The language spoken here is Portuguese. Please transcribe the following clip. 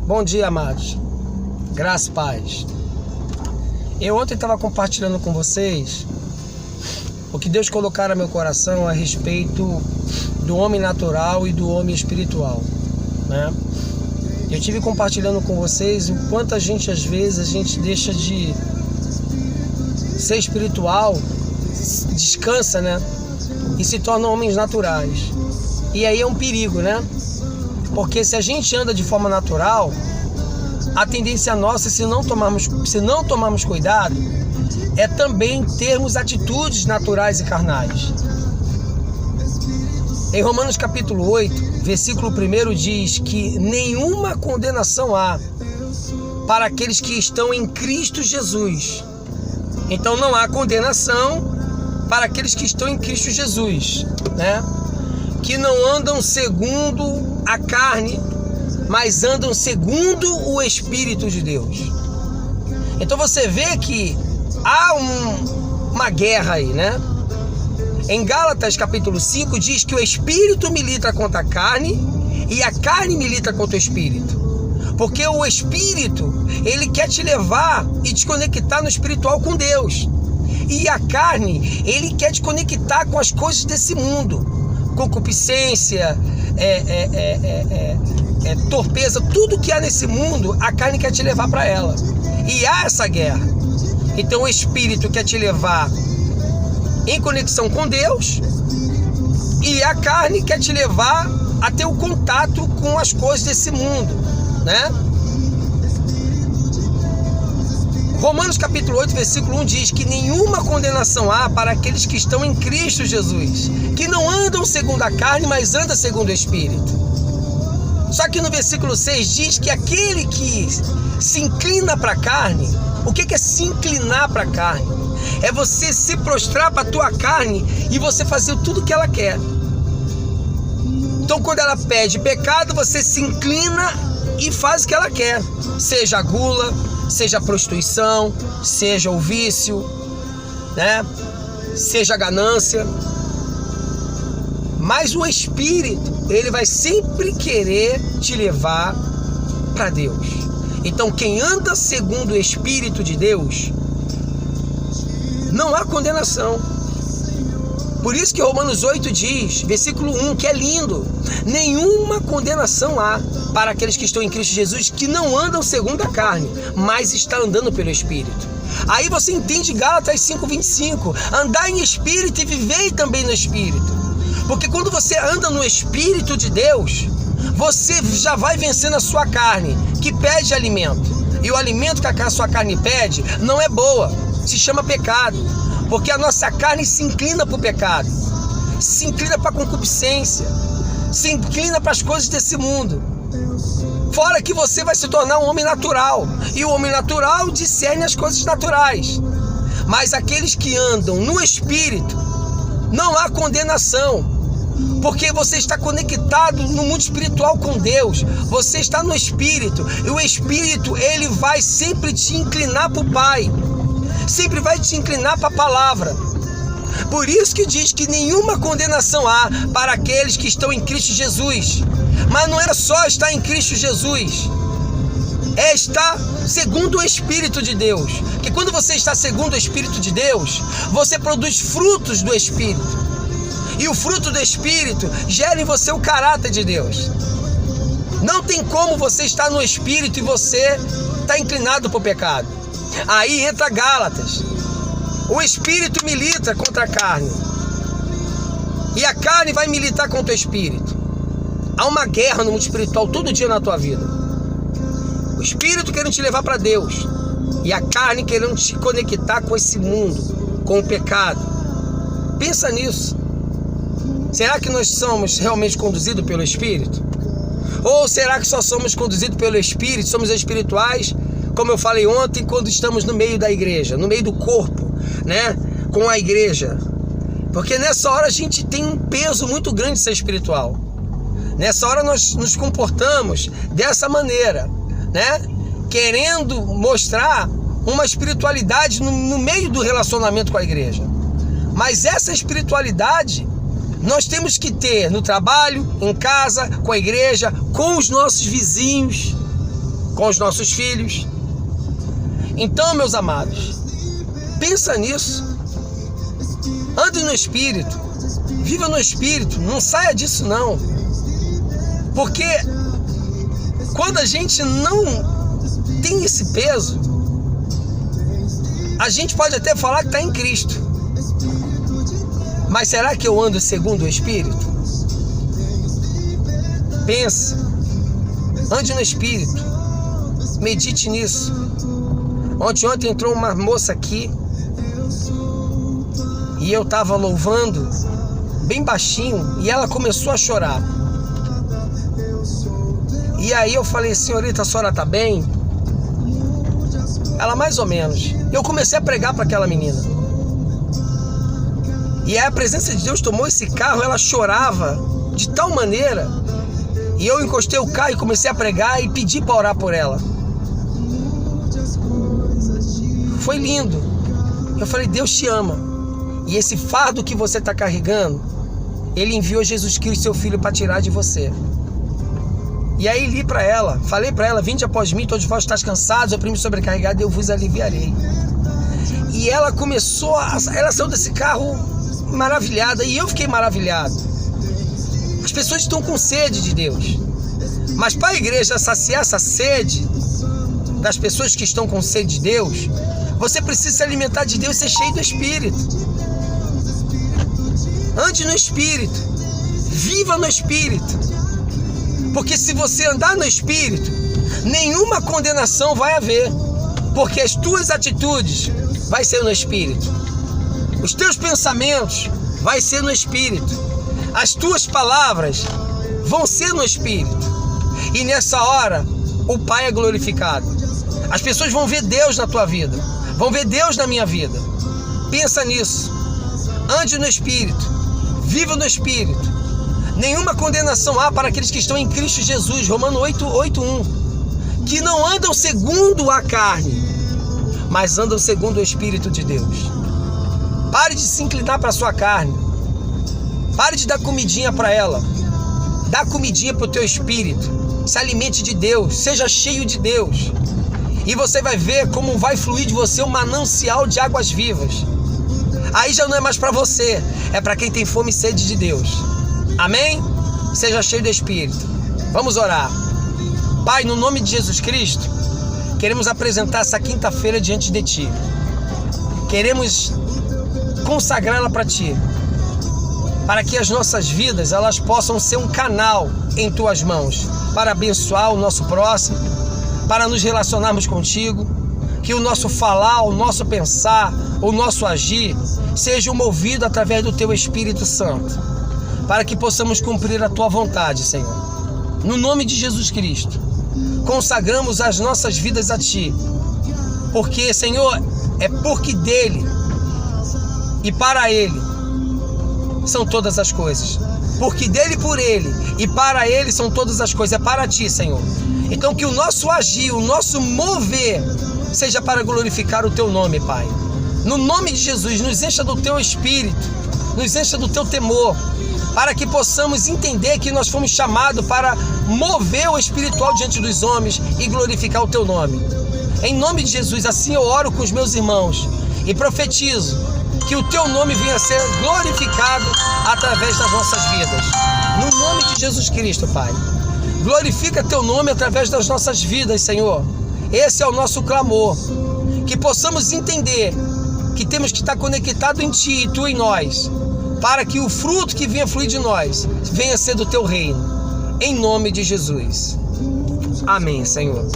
Bom dia, amados. Graça e paz. Eu ontem estava compartilhando com vocês o que Deus colocara no meu coração a respeito do homem natural e do homem espiritual, né? Eu estive compartilhando com vocês o quanto a gente, às vezes, a gente deixa de ser espiritual, descansa, né? E se torna homens naturais. E aí é um perigo, né? Porque se a gente anda de forma natural, a tendência nossa, se não tomarmos cuidado, é também termos atitudes naturais e carnais. Em Romanos capítulo 8, versículo 1 diz que nenhuma condenação há para aqueles que estão em Cristo Jesus. Então não há condenação para aqueles que estão em Cristo Jesus, né? Que não andam segundo a carne, mas andam segundo o Espírito de Deus. Então você vê que há uma guerra aí, né? Em Gálatas capítulo 5 diz que o Espírito milita contra a carne e a carne milita contra o Espírito. Porque o Espírito, ele quer te levar e te conectar no espiritual com Deus. E a carne, ele quer te conectar com as coisas desse mundo. Concupiscência, torpeza, tudo que há nesse mundo, a carne quer te levar para ela. E há essa guerra. Então o Espírito quer te levar em conexão com Deus e a carne quer te levar a ter o contato com as coisas desse mundo, né? Romanos capítulo 8, versículo 1 diz que nenhuma condenação há para aqueles que estão em Cristo Jesus, que não andam segundo a carne, mas andam segundo o Espírito. Só que no versículo 6 diz que aquele que se inclina para a carne, o que é se inclinar para a carne? É você se prostrar para a tua carne e você fazer tudo o que ela quer. Então quando ela pede pecado, você se inclina e faz o que ela quer. Seja a gula, seja a prostituição, seja o vício, né? Seja a ganância. Mas o Espírito, ele vai sempre querer te levar para Deus. Então quem anda segundo o Espírito de Deus, não há condenação. Por isso que Romanos 8 diz, versículo 1, que é lindo: nenhuma condenação há para aqueles que estão em Cristo Jesus, que não andam segundo a carne, mas estão andando pelo Espírito. Aí você entende Gálatas 5:25, andar em Espírito e viver também no Espírito. Porque quando você anda no Espírito de Deus, você já vai vencendo a sua carne, que pede alimento. E o alimento que a sua carne pede não é boa, se chama pecado. Porque a nossa carne se inclina para o pecado, se inclina para a concupiscência, se inclina para as coisas desse mundo. Fora que você vai se tornar um homem natural, e o homem natural discerne as coisas naturais. Mas aqueles que andam no Espírito, não há condenação, porque você está conectado no mundo espiritual com Deus. Você está no Espírito, e o Espírito, ele vai sempre te inclinar para o Pai, sempre vai te inclinar para a palavra. Por isso que diz que nenhuma condenação há para aqueles que estão em Cristo Jesus. Mas não é só estar em Cristo Jesus, é estar segundo o Espírito de Deus. Que quando você está segundo o Espírito de Deus, você produz frutos do Espírito. E o fruto do Espírito gera em você o caráter de Deus. Não tem como você estar no Espírito e você estar inclinado para o pecado. Aí entra Gálatas. O Espírito milita contra a carne, e a carne vai militar contra o Espírito. Há uma guerra no mundo espiritual todo dia na tua vida. O Espírito querendo te levar para Deus, e a carne querendo te conectar com esse mundo, com o pecado. Pensa nisso. Será que nós somos realmente conduzidos pelo Espírito? Ou será que só somos conduzidos pelo Espírito, somos espirituais, como eu falei ontem, quando estamos no meio da igreja, no meio do corpo, né? Com a igreja. Porque nessa hora a gente tem um peso muito grande de ser espiritual. Nessa hora nós nos comportamos dessa maneira, né? Querendo mostrar uma espiritualidade no meio do relacionamento com a igreja. Mas essa espiritualidade nós temos que ter no trabalho, em casa, com a igreja, com os nossos vizinhos. com os nossos filhos. Então, meus amados, pensa nisso. Ande no Espírito, viva no Espírito, não saia disso não. Porque quando a gente não tem esse peso, a gente pode até falar que está em Cristo. Mas será que eu ando segundo o Espírito? Pensa, ande no Espírito, medite nisso. Ontem entrou uma moça aqui e eu estava louvando bem baixinho e ela começou a chorar. E aí eu falei, senhorita, a senhora tá bem? Ela, mais ou menos. Eu comecei a pregar para aquela menina. E aí a presença de Deus tomou esse carro, ela chorava de tal maneira. E eu encostei o carro e comecei a pregar e pedi para orar por ela. Foi lindo. Eu falei, Deus te ama. E esse fardo que você está carregando, Ele enviou Jesus Cristo, seu Filho, para tirar de você. E aí li para ela, falei para ela, vinde após mim, todos vós estáis cansados, oprimidos, sobrecarregados, eu vos aliviarei. E ela ela saiu desse carro maravilhada, e eu fiquei maravilhado. As pessoas estão com sede de Deus, mas para a igreja saciar essa sede das pessoas que estão com sede de Deus, você precisa se alimentar de Deus e ser cheio do Espírito. Ande no Espírito, viva no Espírito. Porque se você andar no Espírito, nenhuma condenação vai haver. Porque as tuas atitudes vai ser no Espírito. Os teus pensamentos vai ser no Espírito. As tuas palavras vão ser no Espírito. E nessa hora, o Pai é glorificado. As pessoas vão ver Deus na tua vida. Vão ver Deus na minha vida. Pensa nisso. Ande no Espírito. Viva no Espírito. Nenhuma condenação há para aqueles que estão em Cristo Jesus, Romanos 8:1, que não andam segundo a carne, mas andam segundo o Espírito de Deus. Pare de se inclinar para a sua carne. Pare de dar comidinha para ela. Dá comidinha para o teu espírito. Se alimente de Deus, seja cheio de Deus. E você vai ver como vai fluir de você um manancial de águas vivas. Aí já não é mais para você, é para quem tem fome e sede de Deus. Amém? Seja cheio do Espírito. Vamos orar. Pai, no nome de Jesus Cristo, queremos apresentar essa quinta-feira diante de Ti. Queremos consagrá-la para Ti, para que as nossas vidas elas possam ser um canal em Tuas mãos, para abençoar o nosso próximo, para nos relacionarmos contigo, que o nosso falar, o nosso pensar, o nosso agir seja movido através do Teu Espírito Santo, para que possamos cumprir a Tua vontade, Senhor. No nome de Jesus Cristo, consagramos as nossas vidas a Ti, porque, Senhor, é porque dEle e para Ele são todas as coisas. Porque dEle, por Ele e para Ele são todas as coisas. É para Ti, Senhor. Então que o nosso agir, o nosso mover seja para glorificar o Teu nome, Pai. No nome de Jesus, nos encha do Teu Espírito, nos encha do Teu temor, para que possamos entender que nós fomos chamados para mover o espiritual diante dos homens e glorificar o Teu nome. Em nome de Jesus, assim eu oro com os meus irmãos e profetizo que o Teu nome venha a ser glorificado através das nossas vidas. No nome de Jesus Cristo, Pai. Glorifica Teu nome através das nossas vidas, Senhor. Esse é o nosso clamor. Que possamos entender que temos que estar conectados em Ti e Tu em nós, para que o fruto que venha fluir de nós venha ser do Teu reino. Em nome de Jesus. Amém, Senhor.